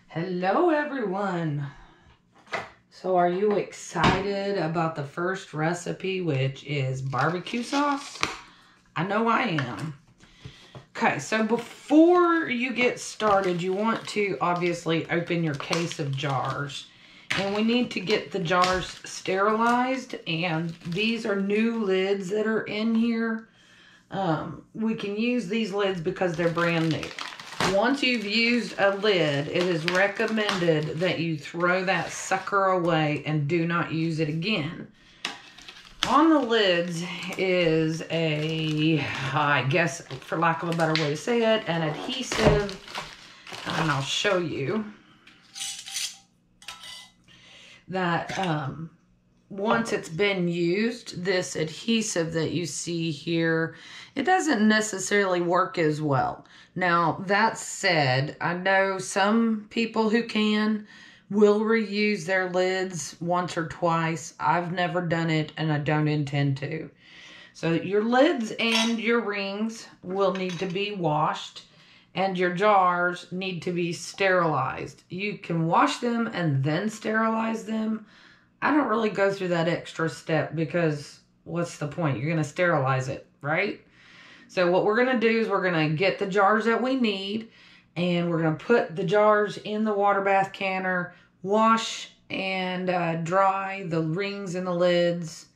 Hello everyone. So are you excited about the first recipe, which is barbecue sauce? I know I am. Okay, so before you get started, you want to obviously open your case of jars. And we need to get the jars sterilized, and these are new lids that are in here. We can use these lids because they're brand new. Once you've used a lid, it is recommended that you throw that sucker away and do not use it again. On the lids is I guess for lack of a better way to say it, an adhesive, and I'll show you that once it's been used, this adhesive that you see here, it doesn't necessarily work as well. Now, that said, I know some people who will reuse their lids once or twice. I've never done it, and I don't intend to. So your lids and your rings will need to be washed, and your jars need to be sterilized. You can wash them and then sterilize them. I don't really go through that extra step because what's the point? You're going to sterilize it, right? So what we're going to do is we're going to get the jars that we need, and we're going to put the jars in the water bath canner, wash and dry the rings and the lids.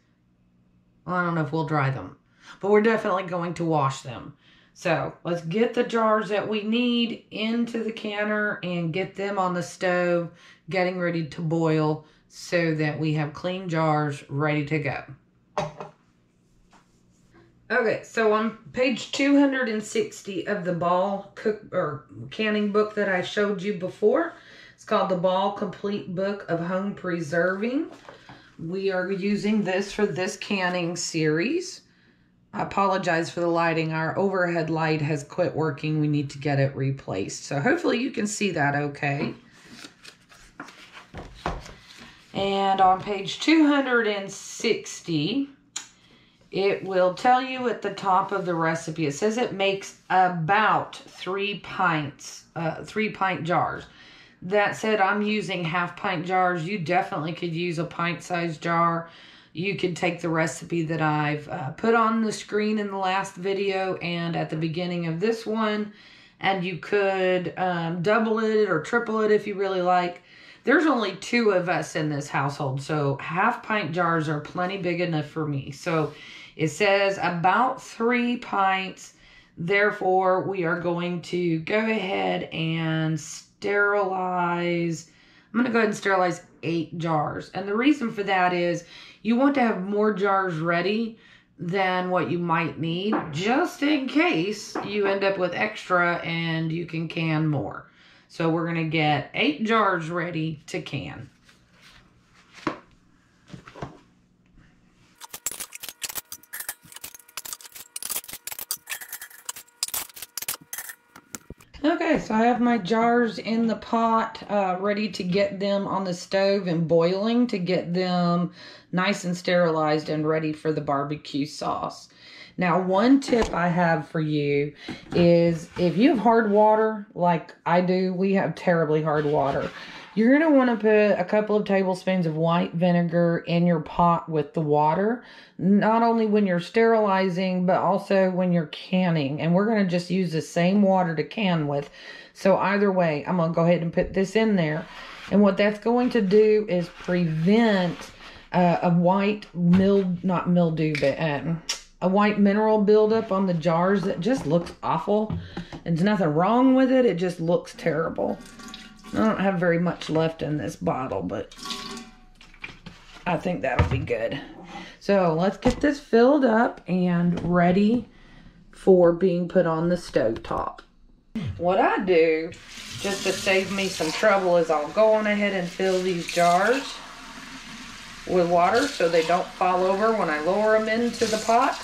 Well, I don't know if we'll dry them, but we're definitely going to wash them. So let's get the jars that we need into the canner and get them on the stove, getting ready to boil so that we have clean jars ready to go. Okay, so on page 260 of the Ball canning book that I showed you before, it's called the Ball Complete Book of Home Preserving. We are using this for this canning series. I apologize for the lighting. Our overhead light has quit working. We need to get it replaced. So hopefully you can see that okay. And on page 260, it will tell you at the top of the recipe, it says it makes about 3 pints, 3-pint jars. That said, I'm using half-pint jars. You definitely could use a pint-sized jar. You could take the recipe that I've put on the screen in the last video and at the beginning of this one, and you could double it or triple it if you really like. There's only 2 of us in this household, so half-pint jars are plenty big enough for me. So it says about 3 pints. Therefore, we are going to go ahead and sterilize. I'm going to go ahead and sterilize 8 jars. And the reason for that is you want to have more jars ready than what you might need, just in case you end up with extra and you can can more. So we're going to get 8 jars ready to can. Okay, so I have my jars in the pot, ready to get them on the stove and boiling to get them nice and sterilized and ready for the barbecue sauce. Now, one tip I have for you is if you have hard water, like I do, we have terribly hard water. You're going to want to put a couple of tablespoons of white vinegar in your pot with the water, not only when you're sterilizing, but also when you're canning. And we're going to just use the same water to can with. So either way, I'm going to go ahead and put this in there. And what that's going to do is prevent a white a white mineral buildup on the jars that just looks awful. There's nothing wrong with it. It just looks terrible. I don't have very much left in this bottle, but I think that'll be good. So let's get this filled up and ready for being put on the stove top. What I do, just to save me some trouble, is I'll go on ahead and fill these jars with water so they don't fall over when I lower them into the pot.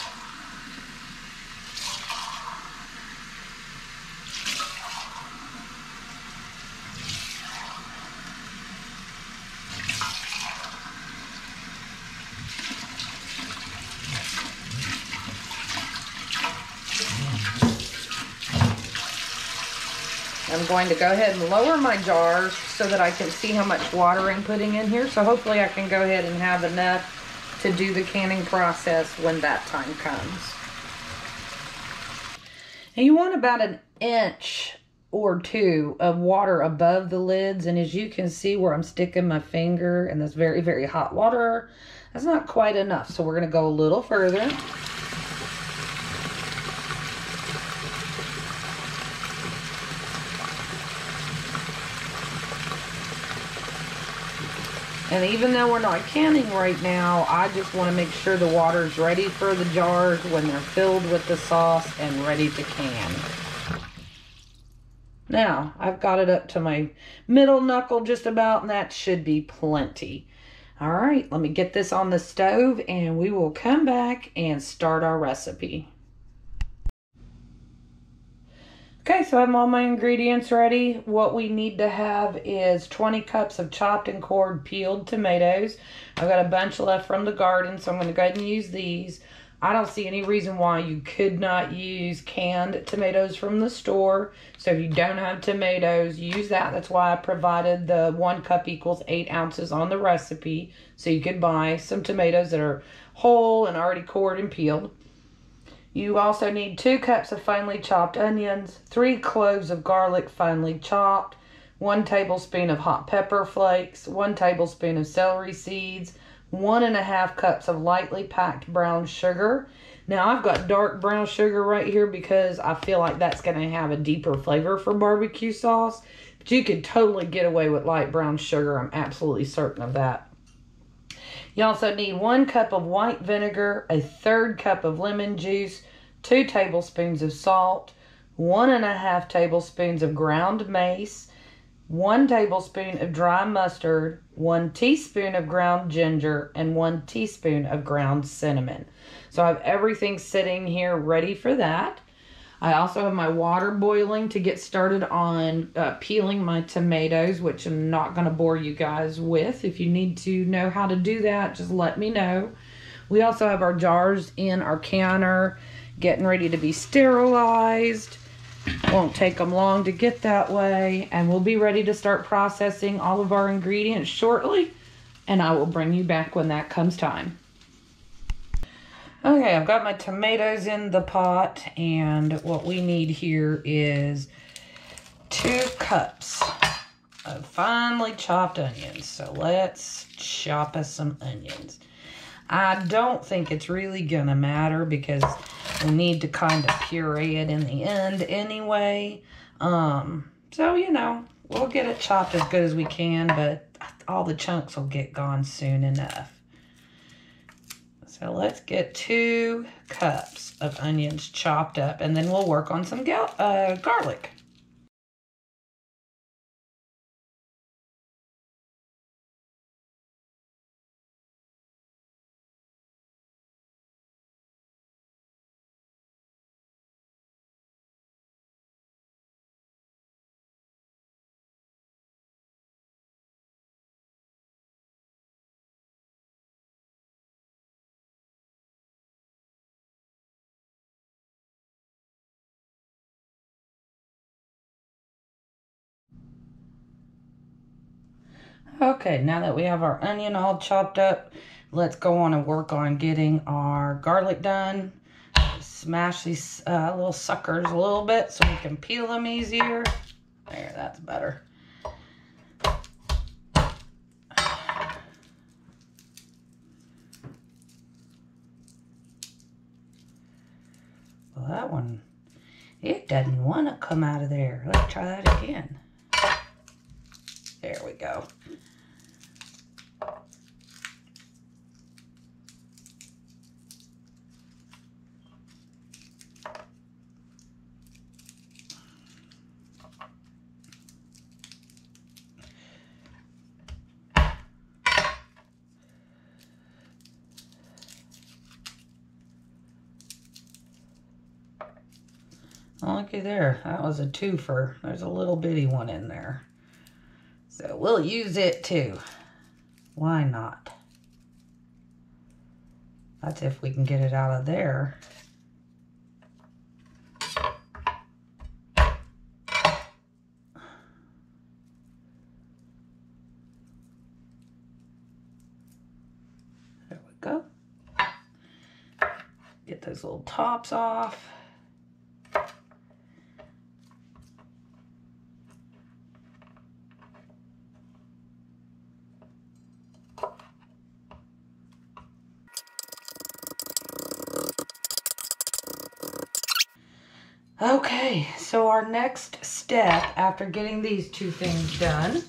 I'm going to go ahead and lower my jars so that I can see how much water I'm putting in here. So hopefully I can go ahead and have enough to do the canning process when that time comes. And you want about 1 inch or 2 of water above the lids. And as you can see where I'm sticking my finger in this very, very hot water, that's not quite enough. So we're going to go a little further. And even though we're not canning right now, I just want to make sure the water's ready for the jars when they're filled with the sauce and ready to can. Now, I've got it up to my middle knuckle just about, and that should be plenty. All right, let me get this on the stove and we will come back and start our recipe. Okay, so I have all my ingredients ready. What we need to have is 20 cups of chopped and cored peeled tomatoes. I've got a bunch left from the garden, so I'm going to go ahead and use these. I don't see any reason why you could not use canned tomatoes from the store. So if you don't have tomatoes, use that. That's why I provided the 1 cup equals 8 ounces on the recipe. So you could buy some tomatoes that are whole and already cored and peeled. You also need 2 cups of finely chopped onions, 3 cloves of garlic finely chopped, 1 tablespoon of hot pepper flakes, 1 tablespoon of celery seeds, 1.5 cups of lightly packed brown sugar. Now I've got dark brown sugar right here because I feel like that's going to have a deeper flavor for barbecue sauce. But you could totally get away with light brown sugar. I'm absolutely certain of that. You also need 1 cup of white vinegar, 1/3 cup of lemon juice, 2 tablespoons of salt, 1.5 tablespoons of ground mace, 1 tablespoon of dry mustard, 1 teaspoon of ground ginger, and 1 teaspoon of ground cinnamon. So I have everything sitting here ready for that. I also have my water boiling to get started on peeling my tomatoes, which I'm not going to bore you guys with. If you need to know how to do that, just let me know. We also have our jars in our canner, getting ready to be sterilized. Won't take them long to get that way. And we'll be ready to start processing all of our ingredients shortly. And I will bring you back when that comes time. Okay, I've got my tomatoes in the pot, and what we need here is 2 cups of finely chopped onions. So let's chop us some onions. I don't think it's really gonna matter because we need to kind of puree it in the end anyway. So, you know, we'll get it chopped as good as we can, but all the chunks will get gone soon enough. So let's get 2 cups of onions chopped up, and then we'll work on some garlic. Okay, now that we have our onion all chopped up, let's go on and work on getting our garlic done. Smash these little suckers a little bit so we can peel them easier. There, that's better. Well, that one, it doesn't want to come out of there. Let's try that again. There we go. Looky there, that was a twofer. There's a little bitty one in there. So we'll use it too. Why not? That's if we can get it out of there. get those little tops off. Okay, so our next step after getting these two things done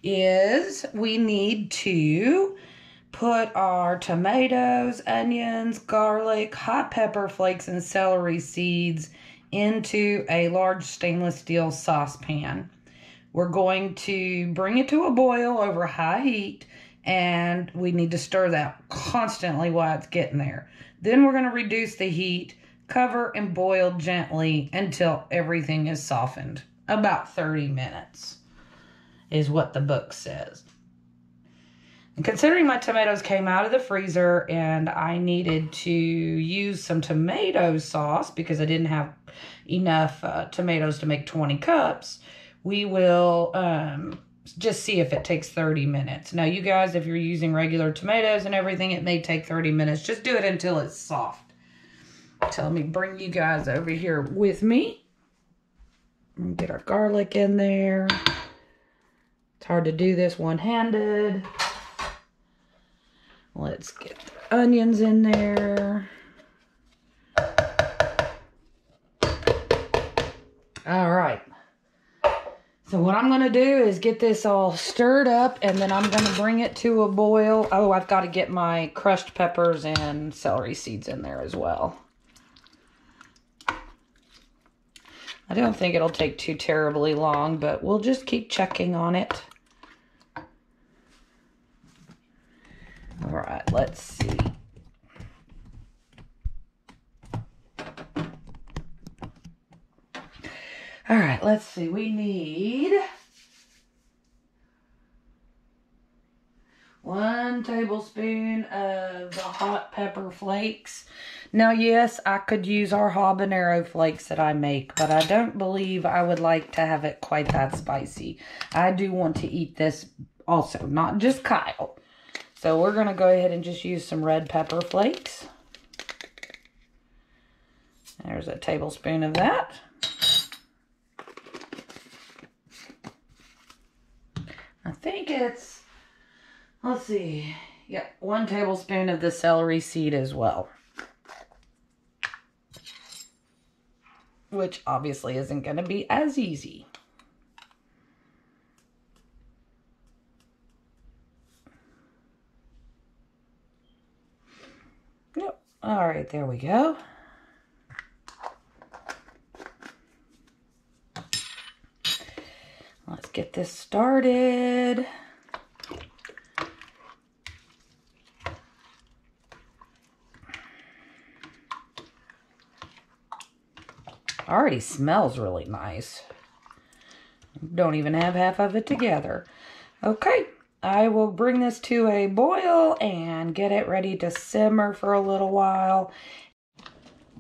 is we need to put our tomatoes, onions, garlic, hot pepper flakes, and celery seeds into a large stainless steel saucepan. We're going to bring it to a boil over high heat, and we need to stir that constantly while it's getting there. Then we're going to reduce the heat, cover, and boil gently until everything is softened. About 30 minutes is what the book says. And considering my tomatoes came out of the freezer and I needed to use some tomato sauce because I didn't have enough tomatoes to make 20 cups, we will just see if it takes 30 minutes. Now, you guys, if you're using regular tomatoes and everything, it may take 30 minutes. Just do it until it's soft. So let me bring you guys over here with me. Get our garlic in there. It's hard to do this one-handed. Let's get the onions in there. All right. So what I'm going to do is get this all stirred up, and then I'm going to bring it to a boil. Oh, I've got to get my crushed peppers and celery seeds in there as well. I don't think it'll take too terribly long, but we'll just keep checking on it. All right, let's see. All right, let's see. We need 1 tablespoon of the hot pepper flakes. Now, yes, I could use our habanero flakes that I make, but I don't believe I would like to have it quite that spicy. I do want to eat this also, not just Kyle. So we're going to go ahead and just use some red pepper flakes. There's a tablespoon of that. I think it's, let's see, yeah, 1 tablespoon of the celery seed as well. Which obviously isn't going to be as easy. Yep. All right, there we go. Let's get this started. Already smells really nice. Don't even have half of it together. Okay, I will bring this to a boil and get it ready to simmer for a little while.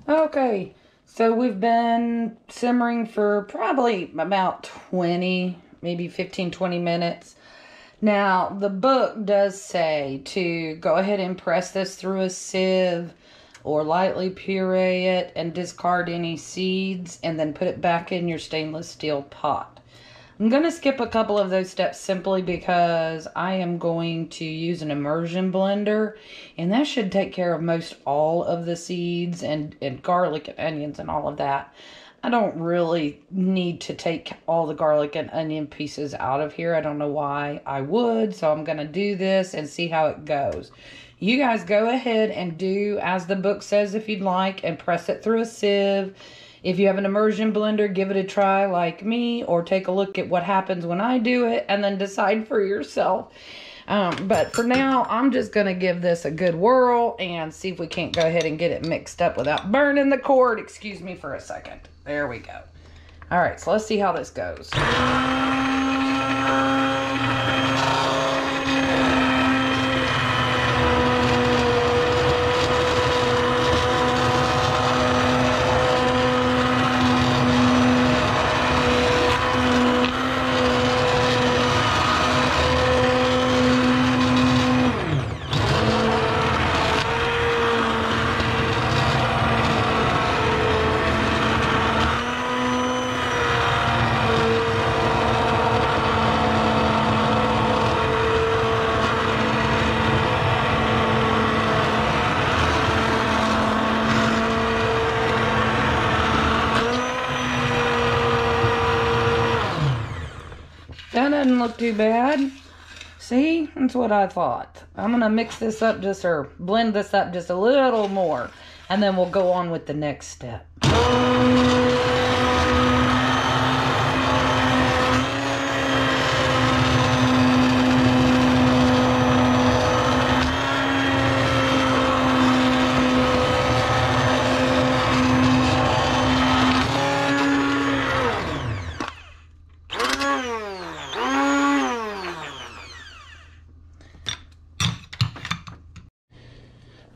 Okay, so we've been simmering for probably about 20, maybe 15, 20 minutes. Now, the book does say to go ahead and press this through a sieve or lightly puree it and discard any seeds and then put it back in your stainless steel pot. I'm going to skip a couple of those steps simply because I am going to use an immersion blender, and that should take care of most all of the seeds and garlic and onions and all of that. I don't really need to take all the garlic and onion pieces out of here. I don't know why I would, so I'm going to do this and see how it goes. You guys go ahead and do as the book says if you'd like, and press it through a sieve. If you have an immersion blender, give it a try like me, or take a look at what happens when I do it and then decide for yourself. But for now, I'm just going to give this a good whirl and see if we can't go ahead and get it mixed up without burning the cord. Excuse me for a second. There we go. All right, so let's see how this goes. doesn't look too bad. See, that's what I thought. I'm gonna mix this up or blend this up just a little more, and then we'll go on with the next step.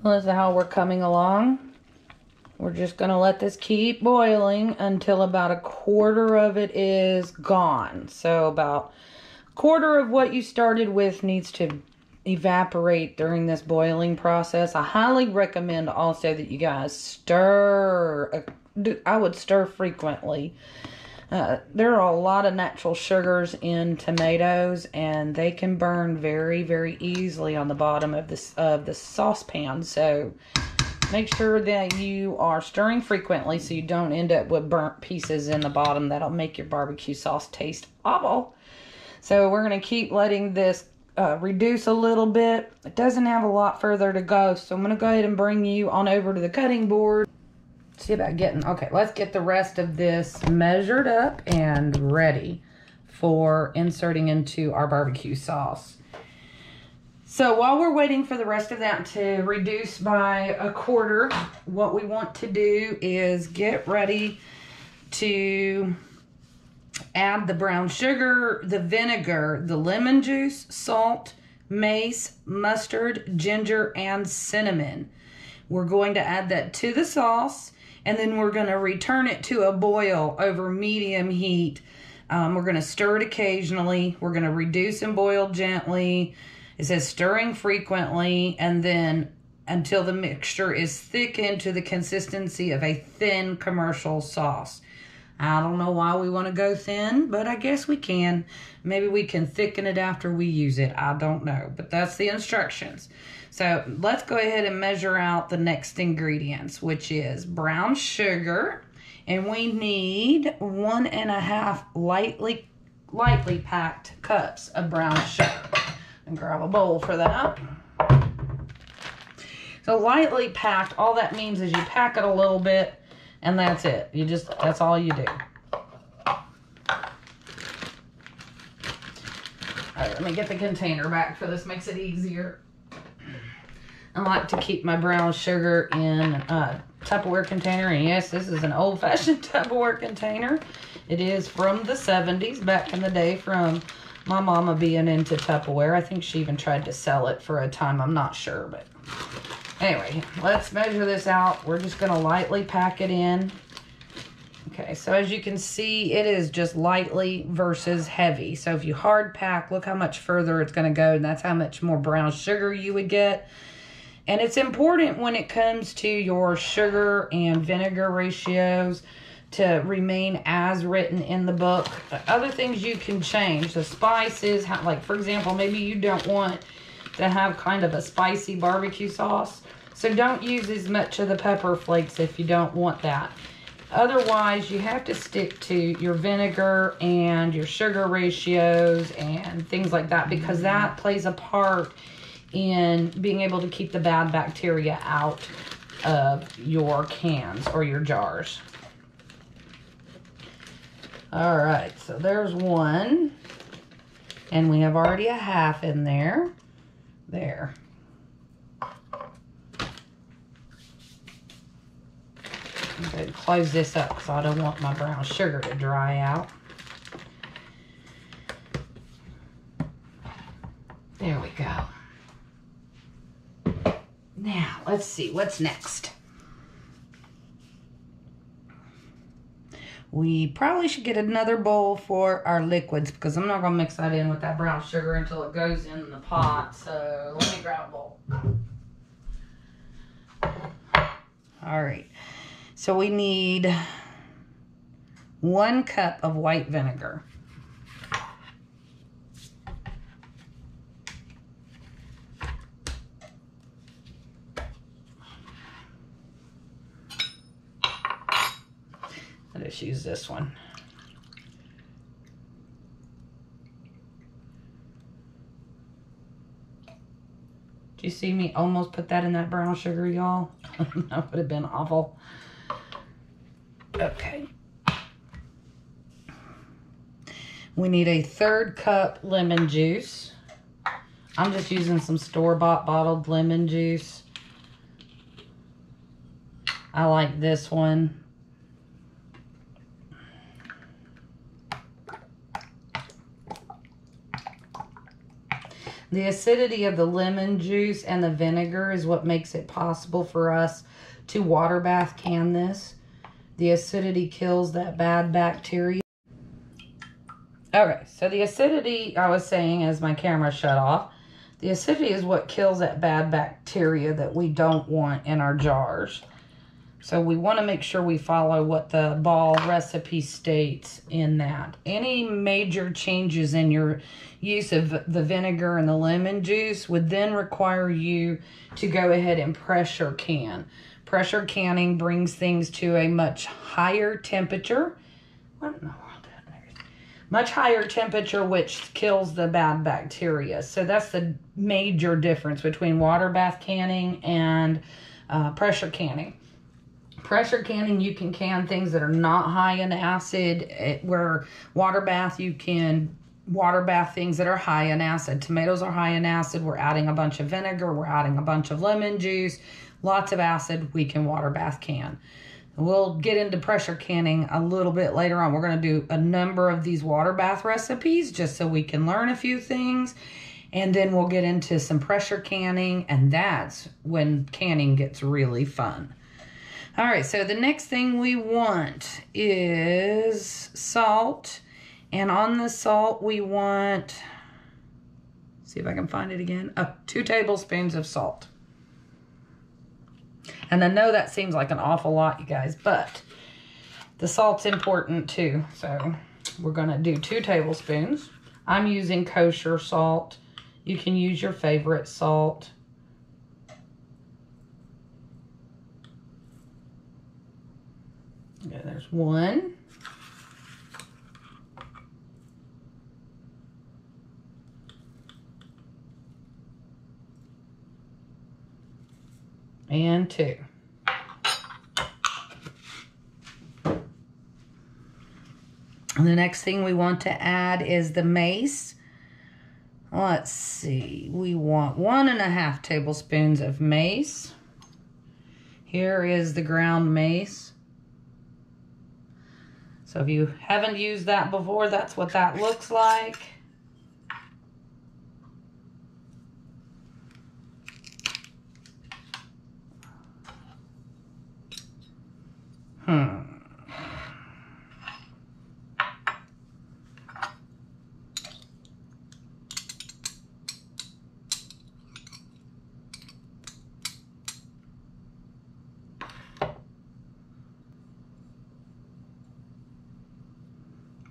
This is how we're coming along. We're just going to let this keep boiling until about a quarter of it is gone. So about a quarter of what you started with needs to evaporate during this boiling process. I highly recommend also that you guys stir. I would stir frequently. There are a lot of natural sugars in tomatoes, and they can burn very, very easily on the bottom of the saucepan. So make sure that you are stirring frequently so you don't end up with burnt pieces in the bottom. That'll make your barbecue sauce taste awful. So we're going to keep letting this reduce a little bit. It doesn't have a lot further to go, so I'm going to go ahead and bring you on over to the cutting board. See about getting, okay, let's get the rest of this measured up and ready for inserting into our barbecue sauce. So while we're waiting for the rest of that to reduce by a quarter, what we want to do is get ready to add the brown sugar, the vinegar, the lemon juice, salt, mace, mustard, ginger, and cinnamon. We're going to add that to the sauce, and then we're going to return it to a boil over medium heat. We're going to stir it occasionally. We're going to reduce and boil gently. It says stirring frequently, and then until the mixture is thickened to the consistency of a thin commercial sauce. I don't know why we want to go thin, but I guess we can. Maybe we can thicken it after we use it. I don't know, but that's the instructions. So let's go ahead and measure out the next ingredients, which is brown sugar. And we need 1.5 lightly packed cups of brown sugar. And grab a bowl for that. So lightly packed, all that means is you pack it a little bit, and that's it. That's all you do. All right, let me get the container back for this, makes it easier. I like to keep my brown sugar in a Tupperware container. And yes, this is an old-fashioned Tupperware container. It is from the 70s, back in the day, from my mama being into Tupperware. I think she even tried to sell it for a time. I'm not sure, but anyway, let's measure this out. We're just going to lightly pack it in. Okay, so as you can see, it is just lightly versus heavy. So if you hard pack, look how much further it's going to go, and that's how much more brown sugar you would get. And it's important when it comes to your sugar and vinegar ratios to remain as written in the book. Other things you can change. The spices, like for example, maybe you don't want to have kind of a spicy barbecue sauce. So don't use as much of the pepper flakes if you don't want that. Otherwise, you have to stick to your vinegar and your sugar ratios and things like that, because that plays a part in being able to keep the bad bacteria out of your cans or your jars. All right, so there's one, and we have already a half in there. There. I'm going to close this up because I don't want my brown sugar to dry out. There we go. Now, let's see, what's next? We probably should get another bowl for our liquids, because I'm not going to mix that in with that brown sugar until it goes in the pot. So let me grab a bowl. All right. So we need 1 cup of white vinegar. I'll just use this one. Did you see me almost put that in that brown sugar, y'all? That would have been awful. Okay. We need a 1/3 cup lemon juice. I'm just using some store-bought bottled lemon juice. I like this one. The acidity of the lemon juice and the vinegar is what makes it possible for us to water bath can this. The acidity kills that bad bacteria. Okay, so the acidity, I was saying as my camera shut off, the acidity is what kills that bad bacteria that we don't want in our jars. So we want to make sure we follow what the ball recipe states in that. Any major changes in your use of the vinegar and the lemon juice would then require you to go ahead and pressure can. Pressure canning brings things to a much higher temperature. What in the world? Much higher temperature, which kills the bad bacteria. So that's the major difference between water bath canning and pressure canning. Pressure canning, you can can things that are not high in acid, where water bath, you can water bath things that are high in acid. Tomatoes are high in acid. We're adding a bunch of vinegar. We're adding a bunch of lemon juice. Lots of acid, we can water bath can. We'll get into pressure canning a little bit later on. We're going to do a number of these water bath recipes just so we can learn a few things. And then we'll get into some pressure canning, and that's when canning gets really fun. All right, so the next thing we want is salt. And on the salt, we want, see if I can find it again. 2 tablespoons of salt. And I know that seems like an awful lot, you guys, but the salt's important too. So we're going to do 2 tablespoons. I'm using kosher salt. You can use your favorite salt. Okay, there's 1. And 2. And the next thing we want to add is the mace. Let's see, we want 1.5 tablespoons of mace. Here is the ground mace. So if you haven't used that before, that's what that looks like.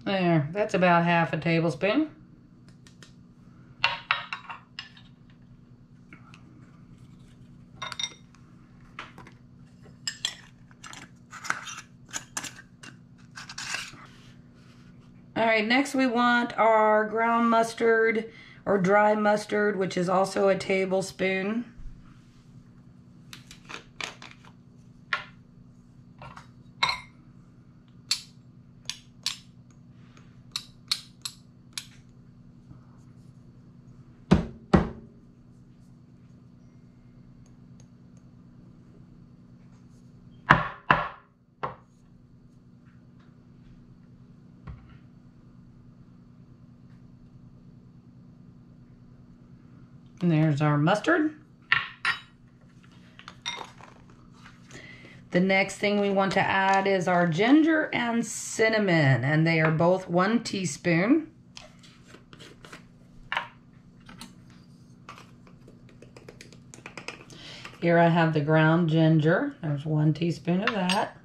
There, that's about 1/2 tablespoon. All right, next we want our ground mustard or dry mustard, which is also a tablespoon. And there's our mustard. The next thing we want to add is our ginger and cinnamon, and they are both 1 teaspoon. Here I have the ground ginger. There's 1 teaspoon of that.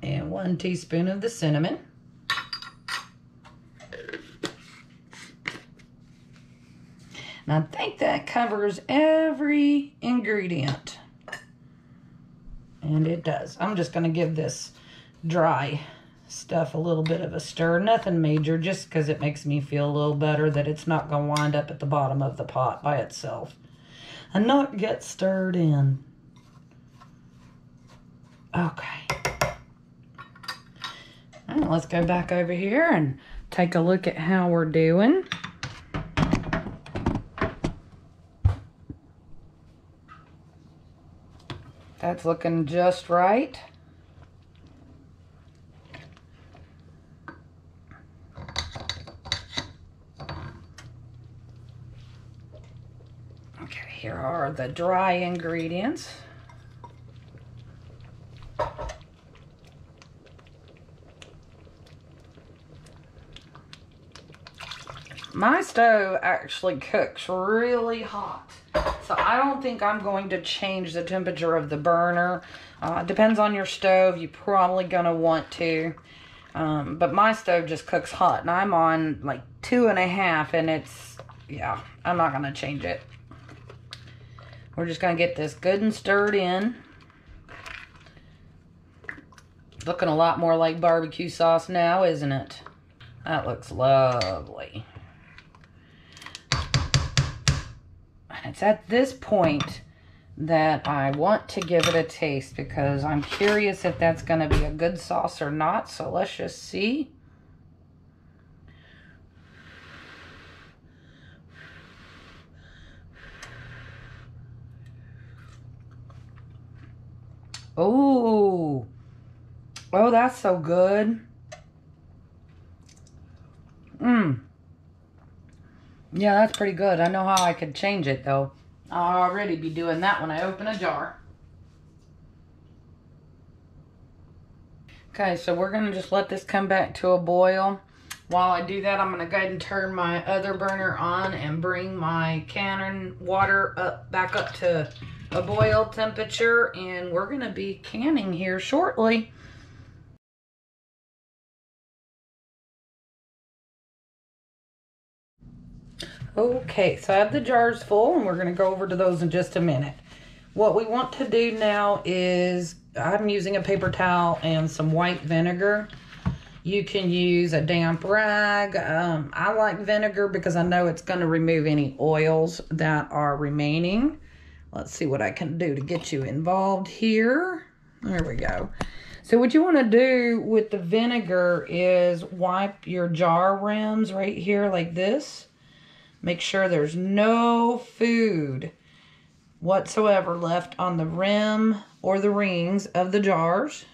And 1 teaspoon of the cinnamon. And I think that covers every ingredient. And it does. I'm just going to give this dry stuff a little bit of a stir. Nothing major, just because it makes me feel a little better that it's not going to wind up at the bottom of the pot by itself and not get stirred in. Okay. All right, let's go back over here and take a look at how we're doing. That's looking just right. Okay, here are the dry ingredients. My stove actually cooks really hot. So I don't think I'm going to change the temperature of the burner. Depends on your stove. You're probably going to want to. But my stove just cooks hot. And I'm on like 2.5. And it's, yeah, I'm not going to change it. We're just going to get this good and stirred in. Looking a lot more like barbecue sauce now, isn't it? That looks lovely. It's at this point that I want to give it a taste because I'm curious if that's going to be a good sauce or not. So let's just see. Oh, that's so good. Yeah, that's pretty good. I know how I could change it, though. I'll already be doing that when I open a jar. Okay, so we're going to just let this come back to a boil. While I do that, I'm going to go ahead and turn my other burner on and bring my canning water back up to a boil temperature. And we're going to be canning here shortly. Okay, so I have the jars full and we're going to go over to those in just a minute. What we want to do now is, I'm using a paper towel and some white vinegar. You can use a damp rag. I like vinegar because I know it's going to remove any oils that are remaining. Let's see what I can do to get you involved here. There we go. So what you want to do with the vinegar is wipe your jar rims right here like this. Make sure there's no food whatsoever left on the rim or the rings of the jars.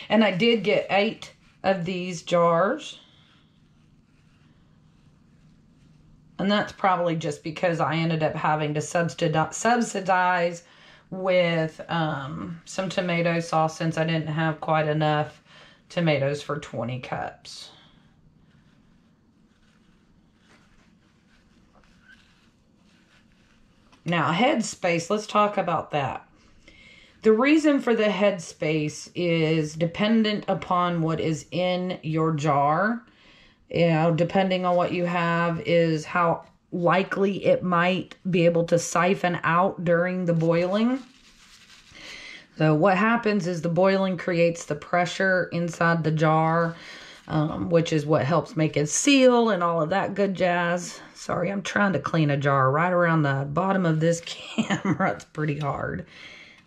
And I did get 8 of these jars. And that's probably just because I ended up having to subsidize with some tomato sauce since I didn't have quite enough tomatoes for 20 cups. Now, headspace, let's talk about that. The reason for the headspace is dependent upon what is in your jar. You know, depending on what you have is how likely it might be able to siphon out during the boiling. So what happens is the boiling creates the pressure inside the jar, which is what helps make it seal and all of that good jazz. Sorry, I'm trying to clean a jar right around the bottom of this camera. It's pretty hard.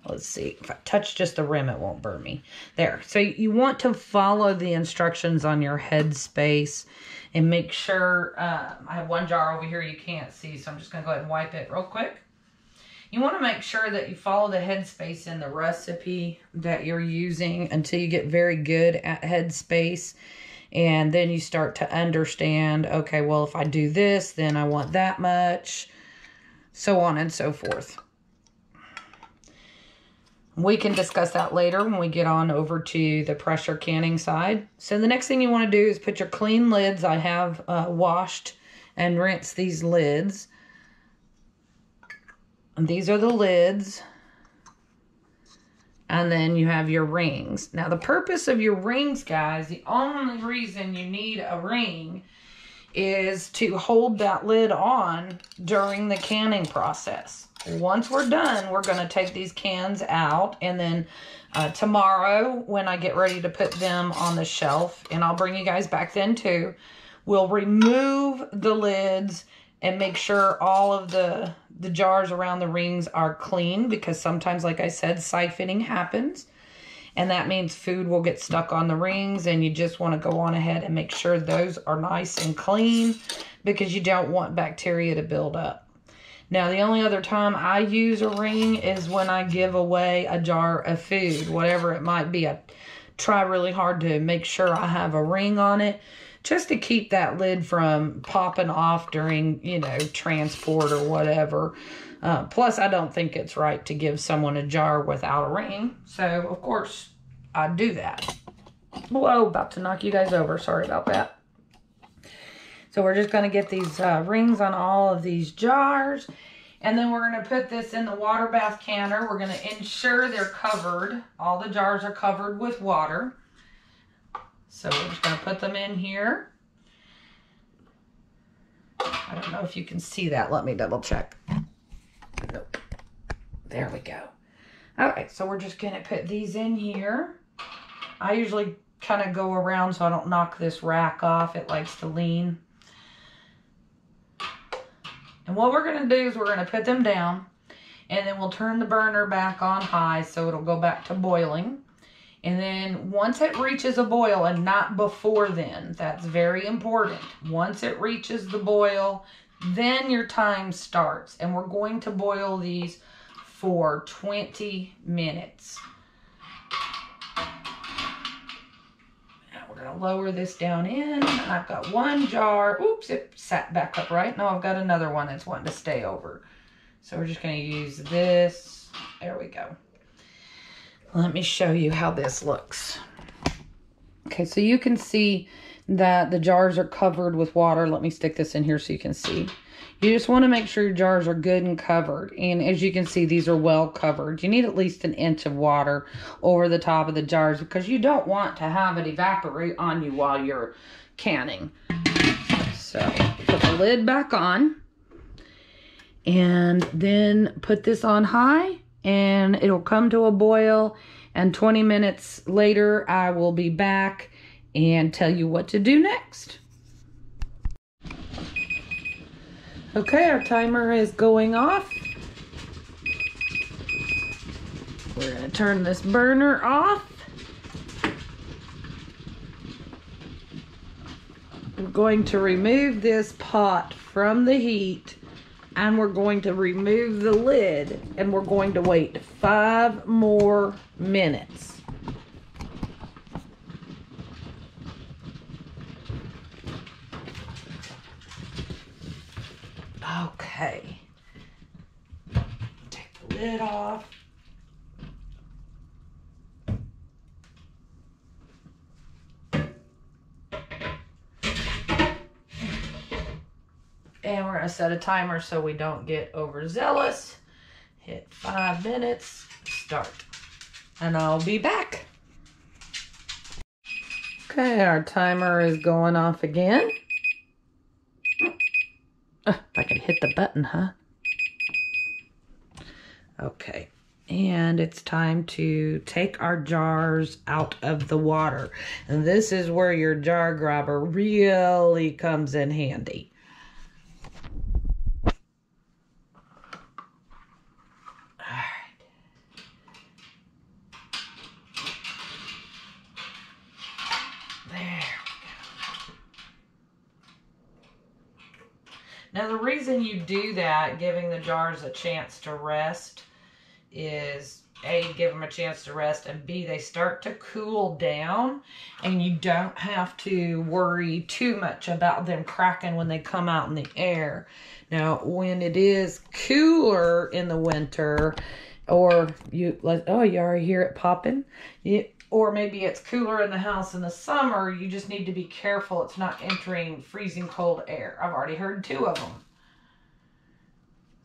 Let's see. If I touch just the rim, it won't burn me. There. So you want to follow the instructions on your headspace and make sure, I have one jar over here you can't see, so I'm just going to go ahead and wipe it real quick. You want to make sure that you follow the headspace in the recipe that you're using until you get very good at headspace. And then you start to understand, okay, well, if I do this, then I want that much, so on and so forth. We can discuss that later when we get on over to the pressure canning side. So the next thing you want to do is put your clean lids. I have washed and rinsed these lids. And these are the lids. And then you have your rings. Now the purpose of your rings, guys, the only reason you need a ring is to hold that lid on during the canning process. Once we're done, we're going to take these cans out, and then tomorrow when I get ready to put them on the shelf, and I'll bring you guys back then too, we'll remove the lids and make sure all of the jars around the rings are clean, because sometimes, like I said, siphoning happens. And that means food will get stuck on the rings, and you just want to go on ahead and make sure those are nice and clean, because you don't want bacteria to build up. Now, the only other time I use a ring is when I give away a jar of food, whatever it might be. I try really hard to make sure I have a ring on it, just to keep that lid from popping off during, you know, transport or whatever. Plus, I don't think it's right to give someone a jar without a ring. So, of course, I do that. Whoa, about to knock you guys over. Sorry about that. So, we're just going to get these rings on all of these jars. And then we're going to put this in the water bath canner. We're going to ensure they're covered. All the jars are covered with water. So, we're just going to put them in here. I don't know if you can see that. Let me double check. Nope. There we go. Okay, so we're just going to put these in here. I usually kind of go around so I don't knock this rack off. It likes to lean. And what we're going to do is we're going to put them down, and then we'll turn the burner back on high so it'll go back to boiling. And then once it reaches a boil, and not before then, that's very important. Once it reaches the boil, then your time starts, and we're going to boil these for 20 minutes. Now we're going to lower this down in. I've got one jar. Oops, it sat back up right. Now I've got another one that's wanting to stay over. So we're just going to use this. There we go. Let me show you how this looks. Okay, so you can see that the jars are covered with water. Let me stick this in here so you can see. You just want to make sure your jars are good and covered. And as you can see, these are well covered. You need at least 1 inch of water over the top of the jars, because you don't want to have it evaporate on you while you're canning. So put the lid back on, and then put this on high, and it'll come to a boil. And 20 minutes later, I will be back and tell you what to do next. Okay, our timer is going off. We're going to turn this burner off. We're going to remove this pot from the heat, and we're going to remove the lid, and we're going to wait 5 more minutes. Okay. Take the lid off. And we're going to set a timer so we don't get overzealous. Hit 5 minutes, start. And I'll be back. Okay, our timer is going off again. If I can hit the button, huh? Okay, and it's time to take our jars out of the water. And this is where your jar grabber really comes in handy. Now, the reason you do that, giving the jars a chance to rest, is A, give them a chance to rest, and B, they start to cool down, and you don't have to worry too much about them cracking when they come out in the air. Now, when it is cooler in the winter, or you already hear it popping, or maybe it's cooler in the house in the summer, you just need to be careful it's not entering freezing cold air. I've already heard 2 of them.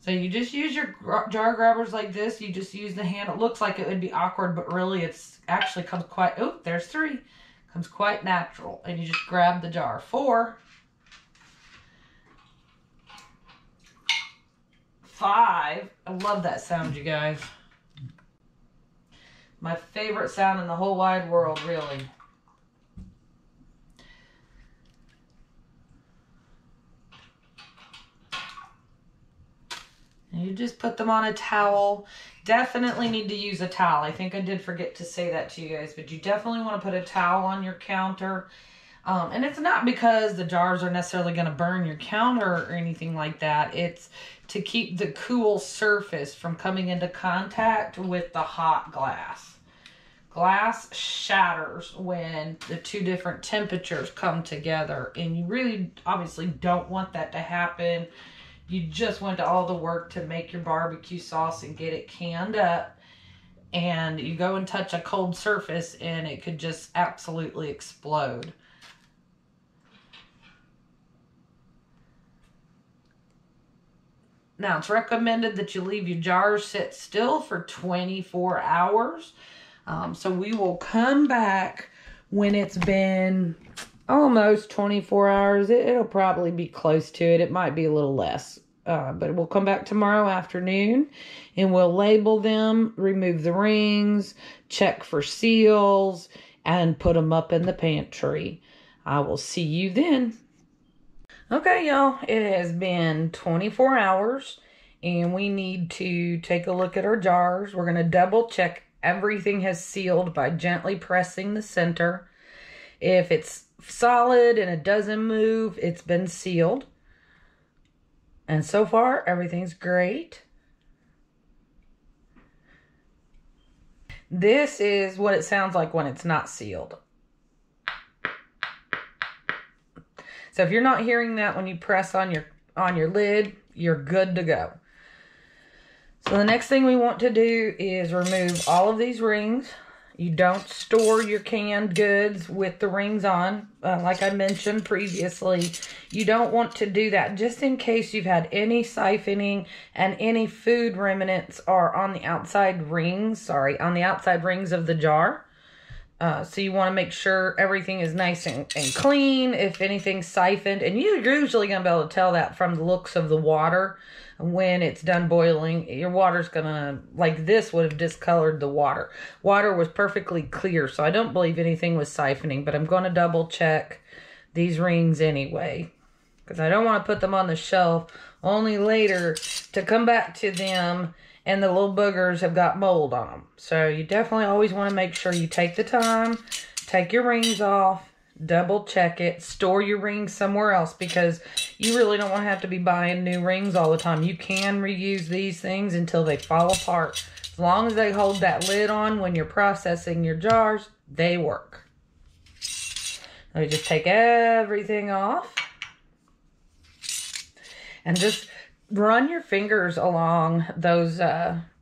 So you just use your jar grabbers like this. You just use the hand. It looks like it would be awkward, but really it's actually comes quite, oh, there's 3. Comes quite natural. And you just grab the jar. 4. 5. I love that sound, you guys. My favorite sound in the whole wide world, really. And you just put them on a towel. Definitely need to use a towel. I think I did forget to say that to you guys, but you definitely want to put a towel on your counter. And it's not because the jars are necessarily going to burn your counter or anything like that. It's to keep the cool surface from coming into contact with the hot glass. Glass shatters when the two different temperatures come together, and you really obviously don't want that to happen. You just went to all the work to make your barbecue sauce and get it canned up, and you go and touch a cold surface and it could just absolutely explode. Now, it's recommended that you leave your jars sit still for 24 hours. So we will come back when it's been almost 24 hours. It'll probably be close to it. It might be a little less. But we'll come back tomorrow afternoon and we'll label them, remove the rings, check for seals, and put them up in the pantry. I will see you then. Okay, y'all, it has been 24 hours and we need to take a look at our jars. We're going to double check everything has sealed by gently pressing the center. If it's solid and it doesn't move, it's been sealed. And so far, everything's great. This is what it sounds like when it's not sealed. So if you're not hearing that when you press on your lid, you're good to go. So the next thing we want to do is remove all of these rings. You don't store your canned goods with the rings on. Like I mentioned previously, you don't want to do that just in case you've had any siphoning and any food remnants are on the outside rings, on the outside rings of the jar. So you want to make sure everything is nice and clean. If anything's siphoned, and you're usually going to be able to tell that from the looks of the water. When it's done boiling, your water's gonna, like this would have discolored the water. Water was perfectly clear, so I don't believe anything was siphoning, but I'm going to double check these rings anyway, because I don't want to put them on the shelf only later to come back to them and the little boogers have got mold on them. So you definitely always want to make sure you take the time, take your rings off, double check it, store your rings somewhere else, because you really don't want to have to be buying new rings all the time. You can reuse these things until they fall apart. As long as they hold that lid on when you're processing your jars, they work. Let me just take everything off and just run your fingers along those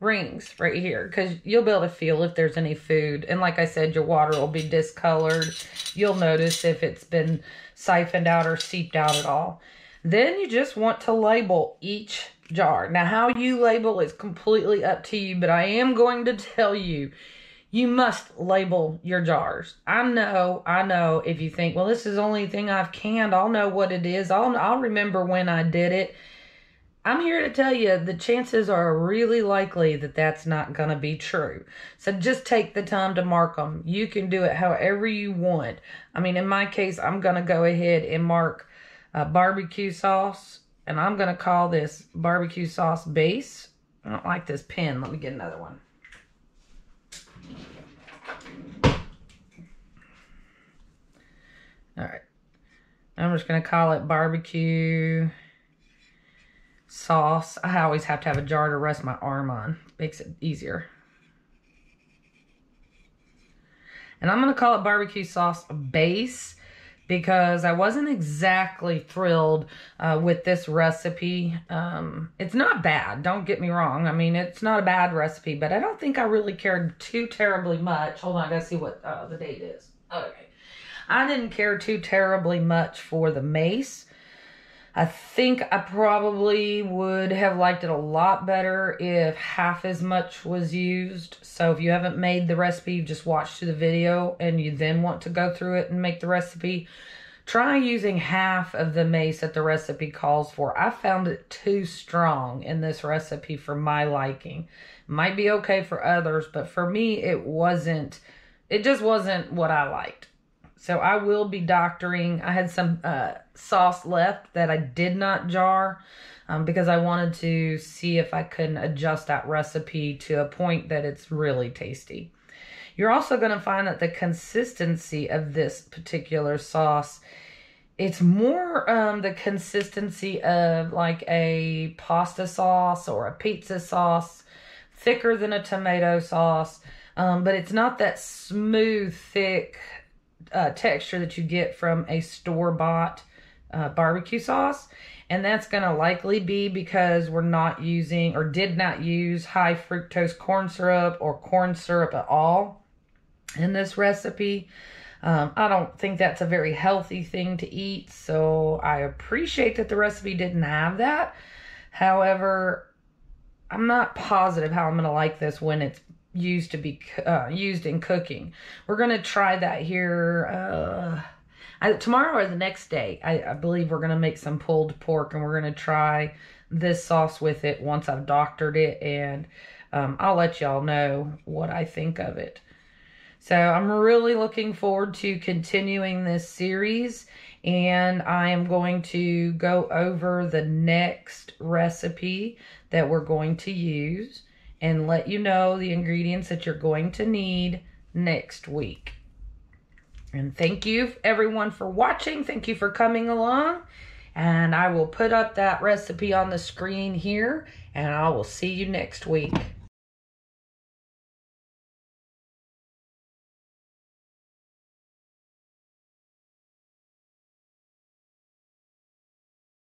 rings right here, because you'll be able to feel if there's any food. And like I said, your water will be discolored. You'll notice if it's been siphoned out or seeped out at all. Then you just want to label each jar. Now, how you label is completely up to you, but I am going to tell you, you must label your jars. I know if you think, well, this is the only thing I've canned, I'll know what it is. I'll remember when I did it. I'm here to tell you the chances are really likely that that's not going to be true. So just take the time to mark them. You can do it however you want. I mean, in my case, I'm going to go ahead and mark barbecue sauce. And I'm going to call this barbecue sauce base. I don't like this pen. Let me get another one. All right. I'm just going to call it barbecue sauce. I always have to have a jar to rest my arm on. Makes it easier. And I'm going to call it barbecue sauce base because I wasn't exactly thrilled with this recipe. It's not bad, don't get me wrong. I mean, it's not a bad recipe, but I don't think I really cared too terribly much. Hold on, I gotta see what the date is. Okay. I didn't care too terribly much for the mace. I think I probably would have liked it a lot better if half as much was used. So if you haven't made the recipe, you just watch the video and you then want to go through it and make the recipe, Try using half of the mace that the recipe calls for. I found it too strong in this recipe for my liking. Might be okay for others, but for me, it just wasn't what I liked. So I will be doctoring. I had some sauce left that I did not jar because I wanted to see if I couldn't adjust that recipe to a point that it's really tasty. You're also going to find that the consistency of this particular sauce, it's more the consistency of like a pasta sauce or a pizza sauce, thicker than a tomato sauce, but it's not that smooth, thick texture that you get from a store-bought barbecue sauce. And that's going to likely be because we're not using or did not use high fructose corn syrup or corn syrup at all in this recipe. I don't think that's a very healthy thing to eat, so I appreciate that the recipe didn't have that. However, I'm not positive how I'm going to like this when it's used to be used in cooking. We're going to try that here tomorrow or the next day. I believe we're going to make some pulled pork, and we're going to try this sauce with it once I've doctored it, and I'll let y'all know what I think of it. So I'm really looking forward to continuing this series, and I am going to go over the next recipe that we're going to use and let you know the ingredients that you're going to need next week. And thank you everyone for watching. Thank you for coming along, and I will put up that recipe on the screen here, and I will see you next week.